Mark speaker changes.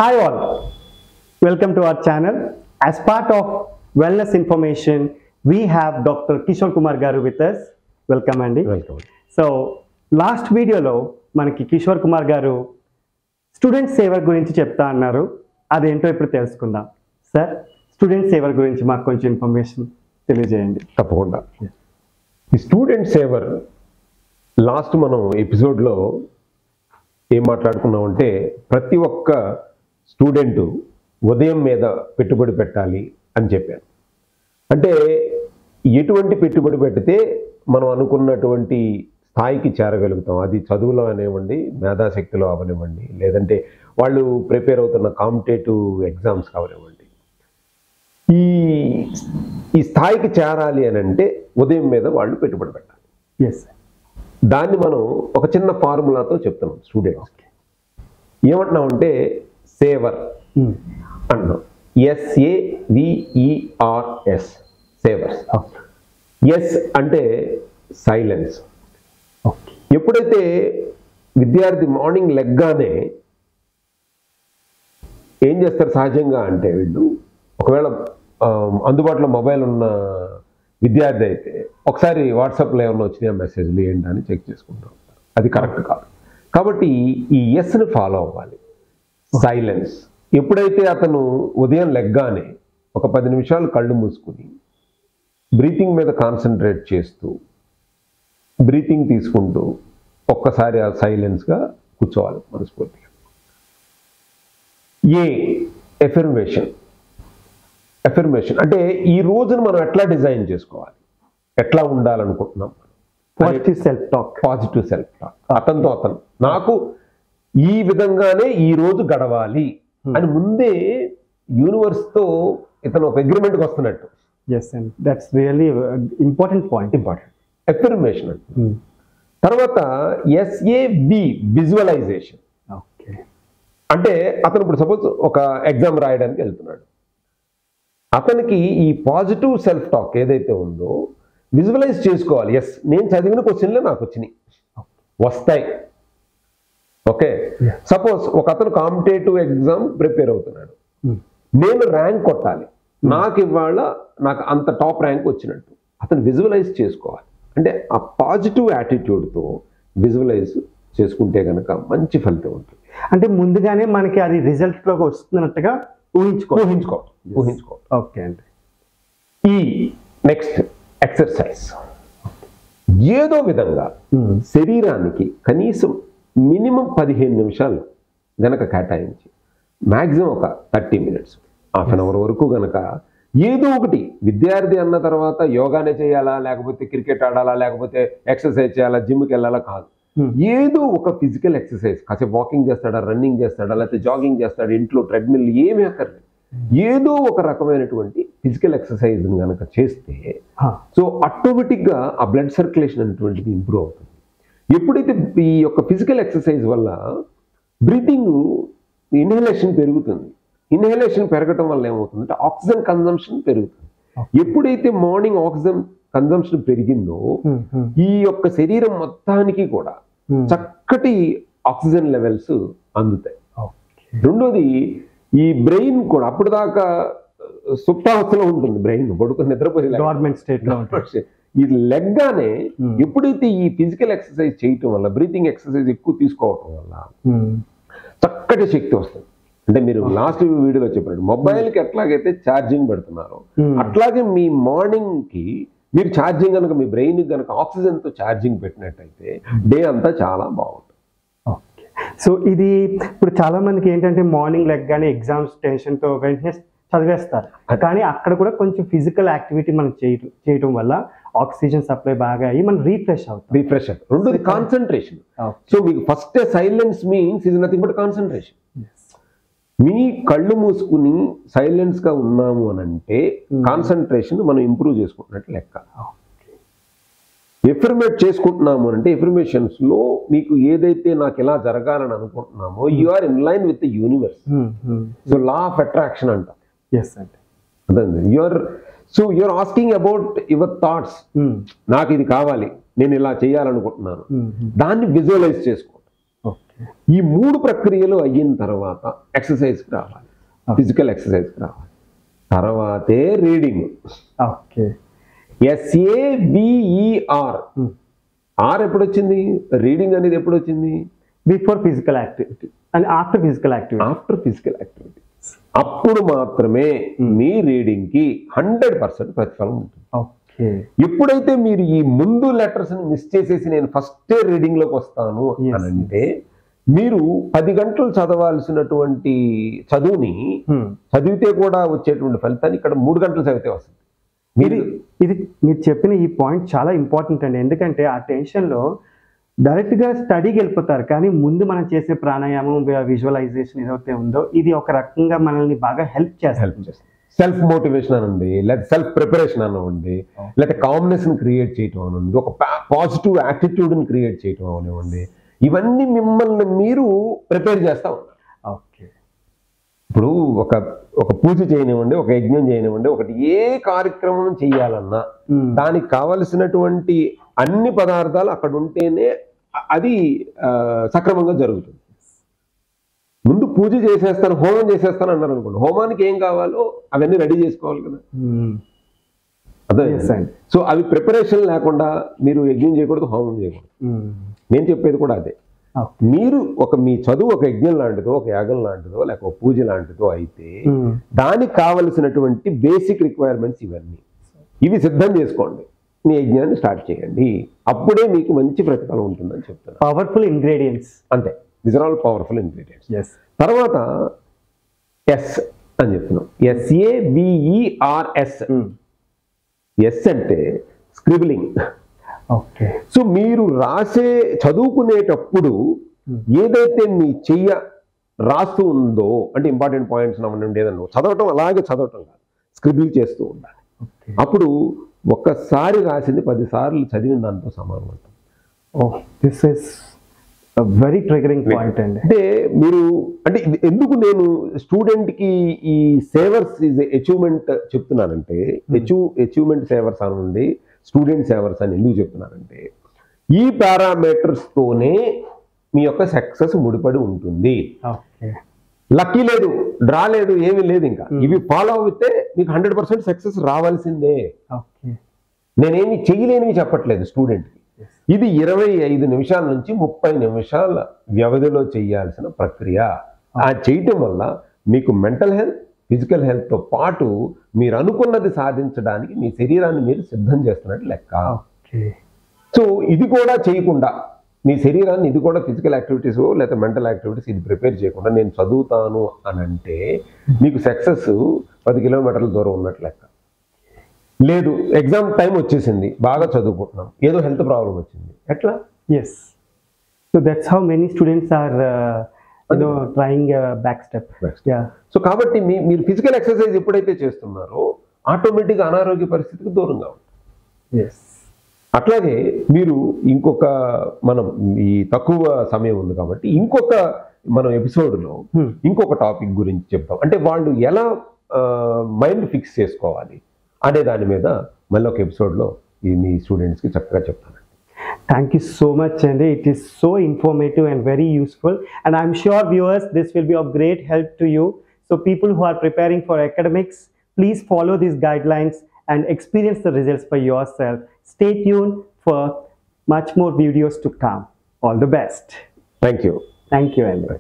Speaker 1: Hi all, welcome to our channel. As part of wellness information, we have Dr. Kishore Kumar Garu with us. Welcome Andy.
Speaker 2: Welcome.
Speaker 1: So last video lo manaki Kishore Kumar Garu student saver gurinchi chepta annaru. అదేంటో ఇప్పుడు తెలుసుకుందాం. Sir, student saver గురించి మాకు కొంచెం information తెలియజేయండి.
Speaker 2: తప్పకుండా. ఈ student saver last మనం ఎపిసోడ్లో ఏం మాట్లాడుకున్నామంటే ప్రతి ఒక్క స్టూడెంట్ ఉదయం మీద పెట్టుబడి పెట్టాలి అని చెప్పాను. అంటే ఎటువంటి పెట్టుబడి పెడితే మనం అనుకున్నటువంటి స్థాయికి చేరగలుగుతాం. అది చదువులో అవనివ్వండి, మేధాశక్తిలో అవనివ్వండి, లేదంటే వాళ్ళు ప్రిపేర్ అవుతున్న కాంపిటేటివ్ ఎగ్జామ్స్ కావనివ్వండి. ఈ స్థాయికి చేరాలి అని అంటే ఉదయం మీద వాళ్ళు పెట్టుబడి పెట్టాలి.
Speaker 1: ఎస్,
Speaker 2: దాన్ని మనం ఒక చిన్న ఫార్ములాతో చెప్తున్నాం స్టూడెంట్స్కి. ఏమంటున్నామంటే సేవర్ అంటున్నాం. SAVERS, savours. ఎస్ అంటే సైలెన్స్. ఎప్పుడైతే విద్యార్థి మార్నింగ్ లెగ్గానే ఏం చేస్తారు సహజంగా అంటే, వీళ్ళు ఒకవేళ అందుబాటులో మొబైల్ ఉన్న విద్యార్థి అయితే ఒకసారి వాట్సాప్లో ఏమన్నా వచ్చినాయా మెసేజ్లు ఏంటని చెక్ చేసుకుంటూ ఉంటారు. అది కరెక్ట్ కాదు. కాబట్టి ఈ ఎస్ని ఫాలో అవ్వాలి. సైలెన్స్. ఎప్పుడైతే అతను ఉదయం లెగ్గానే ఒక 10 నిమిషాలు కళ్ళు మూసుకుని బ్రీతింగ్ మీద కాన్సన్ట్రేట్ చేస్తూ బ్రీతింగ్ తీసుకుంటూ ఒక్కసారి ఆ సైలెన్స్గా కూర్చోవాలి మనస్ఫూర్తిగా. ఎఫర్మేషన్ అంటే ఈ రోజును మనం ఎట్లా డిజైన్ చేసుకోవాలి, ఎట్లా ఉండాలనుకుంటున్నాం.
Speaker 1: Positive self talk.
Speaker 2: అతనితో అతను నాకు ఈ విధంగానే ఈ రోజు గడవాలి అని ముందే యూనివర్స్తో ఇతను ఒక అగ్రిమెంట్కి వస్తున్నట్టు.
Speaker 1: Yes and that's really important point.
Speaker 2: Affirmation అంటే తర్వాత SAV, విజువలైజేషన్. అంటే అతను ఇప్పుడు సపోజ్ ఒక ఎగ్జామ్ రాయడానికి వెళ్తున్నాడు. అతనికి ఈ పాజిటివ్ సెల్ఫ్ టాక్ ఏదైతే ఉందో విజువలైజ్ చేసుకోవాలి. ఎస్, నేను చదివిన క్వశ్చన్లే నాకు వచ్చినాయి, వస్తాయి. ఓకే, సపోజ్ ఒక అతను కాంపిటేటివ్ ఎగ్జామ్ ప్రిపేర్ అవుతున్నాడు. నేను ర్యాంక్ కొట్టాలి, నాకు ఇవాళ నాకు అంత టాప్ ర్యాంక్ వచ్చినట్టు అతను విజువలైజ్ చేసుకోవాలి. అంటే ఆ పాజిటివ్ యాటిట్యూడ్తో విజువలైజ్ చేసుకుంటే కనుక మంచి ఫలితం ఉంటుంది.
Speaker 1: అంటే ముందుగానే మనకి అది రిజల్ట్లోకి వస్తున్నట్టుగా ఊహించుకోవాలి. ఓకే అండి.
Speaker 2: ఈ నెక్స్ట్ ఎక్సర్సైజ్. ఏదో విధంగా శరీరానికి కనీసం మినిమం 15 నిమిషాలు గనక కేటాయించి మ్యాక్సిమం ఒక 30 మినిట్స్, హాఫ్ అన్ అవర్ వరకు గనక ఏదో ఒకటి, విద్యార్థి అన్న తర్వాత యోగానే చేయాలా, లేకపోతే క్రికెట్ ఆడాలా, లేకపోతే ఎక్సర్సైజ్ చేయాలా, జిమ్కి వెళ్ళాలా కాదు. ఏదో ఒక ఫిజికల్ ఎక్సర్సైజ్, కాసేపు వాకింగ్ చేస్తాడా, రన్నింగ్ చేస్తాడా, లేకపోతే జాగింగ్ చేస్తాడా, ఇంట్లో ట్రెడ్మిల్ ఏమీ అక్కర్లేదు, ఏదో ఒక రకమైనటువంటి ఫిజికల్ ఎక్సర్సైజ్ కనుక చేస్తే సో ఆటోమేటిక్గా ఆ బ్లడ్ సర్క్యులేషన్ అనేటువంటిది ఇంప్రూవ్ అవుతుంది. ఎప్పుడైతే ఈ యొక్క ఫిజికల్ ఎక్సర్సైజ్ వల్ల బ్రీతింగ్ ఇన్హలేషన్ పెరుగుతుంది. ఇన్హలేషన్ పెరగటం వల్ల ఏమవుతుందంటే ఆక్సిజన్ కన్జంప్షన్ పెరుగుతుంది. ఎప్పుడైతే మార్నింగ్ ఆక్సిజన్ కన్జంప్షన్ పెరిగిందో ఈ యొక్క శరీరం మొత్తానికి కూడా చక్కటి ఆక్సిజన్ లెవెల్స్ అందుతాయి. రెండోది, ఈ బ్రెయిన్ కూడా అప్పుడు దాకా సుప్తావస్థలో ఉంటుంది. బ్రెయిన్ పడుకుని నిద్రపోయి
Speaker 1: గవర్నమెంట్ స్టేట్లో
Speaker 2: ఇది లెగ్గానే ఎప్పుడైతే ఈ ఫిజికల్ ఎక్సర్సైజ్ చేయటం వల్ల, బ్రీతింగ్ ఎక్సర్సైజ్ ఎక్కువ తీసుకోవటం వల్ల చక్కటి శక్తి వస్తుంది. అంటే మీరు లాస్ట్ వీడియోలో చెప్పినట్టు మొబైల్కి ఎట్లాగైతే ఛార్జింగ్ పెడుతున్నారో అట్లాగే మీ మార్నింగ్కి మీరు ఛార్జింగ్ కనుక, మీ బ్రెయిన్కి కనుక ఆక్సిజన్తో ఛార్జింగ్ పెట్టినట్టయితే డే అంతా చాలా బాగుంటుంది.
Speaker 1: ఓకే, సో ఇది ఇప్పుడు చాలా మందికి ఏంటంటే మార్నింగ్ లెగ్గానే ఎగ్జామ్స్ టెన్షన్తో వెంటనే చదివేస్తారు. కానీ అక్కడ కూడా కొంచెం ఫిజికల్ యాక్టివిటీ మనం చేయటం వల్ల ఆక్సిజన్ సప్లై బాగా అయ్యి మనం రీఫ్రెష్ అవుతాం.
Speaker 2: రెండోది కాన్సన్ట్రేషన్. సో మీకు first silence means is nothing but concentration. మీ కళ్ళు మూసుకుని సైలెన్స్గా ఉన్నాము అని అంటే కాన్సన్ట్రేషన్ మనం ఇంప్రూవ్ చేసుకుంటున్నట్టు లెక్క. ఎఫర్మేట్ చేసుకుంటున్నాము అంటే ఎఫర్మేషన్స్లో మీకు ఏదైతే నాకు ఎలా జరగాలని అనుకుంటున్నామో you are in line with the universe. So law of attraction అంట.
Speaker 1: ఎస్ అండి.
Speaker 2: You are asking about your thoughts. నాకు ఇది కావాలి, నేను ఇలా చేయాలనుకుంటున్నాను, దాన్ని విజువలైజ్ చేసుకోండి. ఈ 3 ప్రక్రియలు అయిన తర్వాత ఎక్సర్సైజ్కి రావాలి, ఫిజికల్ ఎక్సర్సైజ్కి రావాలి, తర్వాతే రీడింగ్.
Speaker 1: ఓకే.
Speaker 2: SAVER. ఆర్ ఎప్పుడు వచ్చింది? రీడింగ్ అనేది ఎప్పుడు వచ్చింది?
Speaker 1: Before physical activity and after physical activity.
Speaker 2: After physical activity. అప్పుడు మాత్రమే మీ రీడింగ్ కి 100% ప్రతిఫలం ఉంటుంది.
Speaker 1: ఓకే.
Speaker 2: ఎప్పుడైతే మీరు ఈ ముందు లెటర్స్ ని మిస్ చేసేసి నేను ఫస్ట్ రీడింగ్ లోకి వస్తాను అని అంటే, మీరు 10 గంటలు చదవాల్సినటువంటి చదువుని చదివితే కూడా వచ్చేటువంటి ఫలితాన్ని ఇక్కడ 3 గంటలు చదివితే వస్తుంది.
Speaker 1: ఇది మీరు చెప్పిన ఈ పాయింట్ చాలా ఇంపార్టెంట్ అండి. ఎందుకంటే ఆ టెన్షన్లో డైరెక్ట్గా స్టడీకి వెళ్ళిపోతారు, కానీ ముందు మనం చేసే ప్రాణాయామం, విజువలైజేషన్ ఏదైతే ఉందో ఇది ఒక రకంగా మనల్ని బాగా హెల్ప్ చేస్తుంది.
Speaker 2: సెల్ఫ్ మోటివేషన్ అనండి, లేదా సెల్ఫ్ ప్రిపరేషన్ అనివ్వండి, లేదా కామ్నెస్ ని క్రియేట్ చేయటం అనండి, ఒక పాజిటివ్ యాటిట్యూడ్ ని క్రియేట్ చేయటం అనివ్వండి, ఇవన్నీ మిమ్మల్ని మీరు ప్రిపేర్ చేస్తా ఉన్నారు.
Speaker 1: ఓకే.
Speaker 2: ఇప్పుడు ఒక పూజ చేయనివ్వండి, ఒక యజ్ఞం చేయనివ్వండి, ఒకటి ఏ కార్యక్రమం చేయాలన్నా దానికి కావలసినటువంటి అన్ని పదార్థాలు అక్కడ ఉంటేనే అది సక్రమంగా జరుగుతుంది. ముందు పూజ చేసేస్తాను, హోమం చేసేస్తాను అన్నారు అనుకోండి, హోమానికి ఏం కావాలో అవన్నీ రెడీ చేసుకోవాలి కదా. అదే. సో అవి ప్రిపరేషన్ లేకుండా మీరు యజ్ఞం చేయకూడదు, హోమం చేయకూడదు. నేను చెప్పేది కూడా అదే. మీరు మీ చదువు ఒక యజ్ఞం లాంటిదో, ఒక యాగం లాంటిదో, లేక ఒక పూజ లాంటిదో అయితే దానికి కావలసినటువంటి బేసిక్ రిక్వైర్మెంట్స్ ఇవి సిద్ధం చేసుకోండి, మీ యజ్ఞాన్ని స్టార్ట్ చేయండి. అప్పుడే మీకు మంచి ప్రతిఫలం ఉంటుందని చెప్తున్నాను.
Speaker 1: Powerful ingredients.
Speaker 2: అంతే, these are all powerful ingredients. తర్వాత ఎస్ అని చెప్తున్నాం. SAVERS. ఎస్ అంటే స్క్రిబ్లింగ్.
Speaker 1: ఓకే.
Speaker 2: సో మీరు చదువుకునేటప్పుడు ఏదైతే మీ రాస్తూ ఉందో, అంటే ఇంపార్టెంట్ పాయింట్స్ అవ్వండి, ఏదన్నా చదవటం అలాగే చదవటం కాదు, స్క్రిబుల్ చేస్తూ ఉండాలి. అప్పుడు ఒక్కసారి రాసింది 10 సార్లు చదివిన దాంతో సమానం ఉంటుంది.
Speaker 1: This is very triggering point అండి.
Speaker 2: అంటే మీరు ఎందుకు నేను స్టూడెంట్కి ఈ సేవర్స్ ఈజ్ అచీవ్మెంట్ చెప్తున్నానంటే, అచీవ్మెంట్ సేవర్స్ అనండి, స్టూడెంట్ సేవర్స్ అని ఎందుకు చెప్తున్నానంటే, ఈ పారామీటర్స్ తోనే మీ యొక్క సక్సెస్ ముడిపడి ఉంటుంది. లక్కీ లేదు, డ్రా లేదు, ఏమీ లేదు. ఇంకా ఇవి ఫాలో అవుతే మీకు 100% సక్సెస్ రావాల్సిందే. నేనేమి చేయలేనివి చెప్పట్లేదు స్టూడెంట్కి. ఇది 25 నిమిషాల నుంచి 30 నిమిషాల వ్యవధిలో చేయాల్సిన ప్రక్రియ. ఆ చేయటం వల్ల మీకు మెంటల్ హెల్త్, ఫిజికల్ హెల్త్తో పాటు మీరు అనుకున్నది సాధించడానికి మీ శరీరాన్ని మీరు సిద్ధం చేస్తున్నట్టు లెక్క. సో ఇది కూడా చేయకుండా, మీ శరీరాన్ని ఇది కూడా ఫిజికల్ యాక్టివిటీస్ లేదా మెంటల్ యాక్టివిటీస్ ఇది ప్రిపేర్ చేయకుండా నేను చదువుతాను అని అంటే మీకు సక్సెస్ 10 కిలోమీటర్ల దూరం ఉన్నట్టు లెక్క. లేదు, ఎగ్జామ్ టైం వచ్చేసింది, బాగా చదువుకుంటున్నాం, ఏదో హెల్త్ ప్రాబ్లం వచ్చింది, ఎట్లా?
Speaker 1: Yes. So that's how many students are trying back step.
Speaker 2: So కాబట్టి మీరు ఫిజికల్ ఎక్సర్సైజ్ ఎప్పుడైతే చేస్తున్నారో ఆటోమేటిక్గా అనారోగ్య పరిస్థితికి దూరంగా ఉంటుంది. అట్లాగే మీరు మనం ఈ తక్కువ సమయం ఉంది కాబట్టి మనం ఎపిసోడ్లో ఇంకొక టాపిక్ గురించి చెప్తాం. అంటే వాళ్ళు ఎలా మైండ్ ఫిక్స్ చేసుకోవాలి అనే దాని మీద మళ్ళీ ఒక ఎపిసోడ్లో మీ స్టూడెంట్స్కి చక్కగా చెప్తాను.
Speaker 1: Thank you so much, Andy. It is so informative and very useful. And I'm sure viewers, this will be of great help to you. So people who are preparing for academics, please follow these guidelines and experience the results for yourself. Stay tuned for much more videos to come. All the best.
Speaker 2: Thank you.
Speaker 1: Thank you, Andy.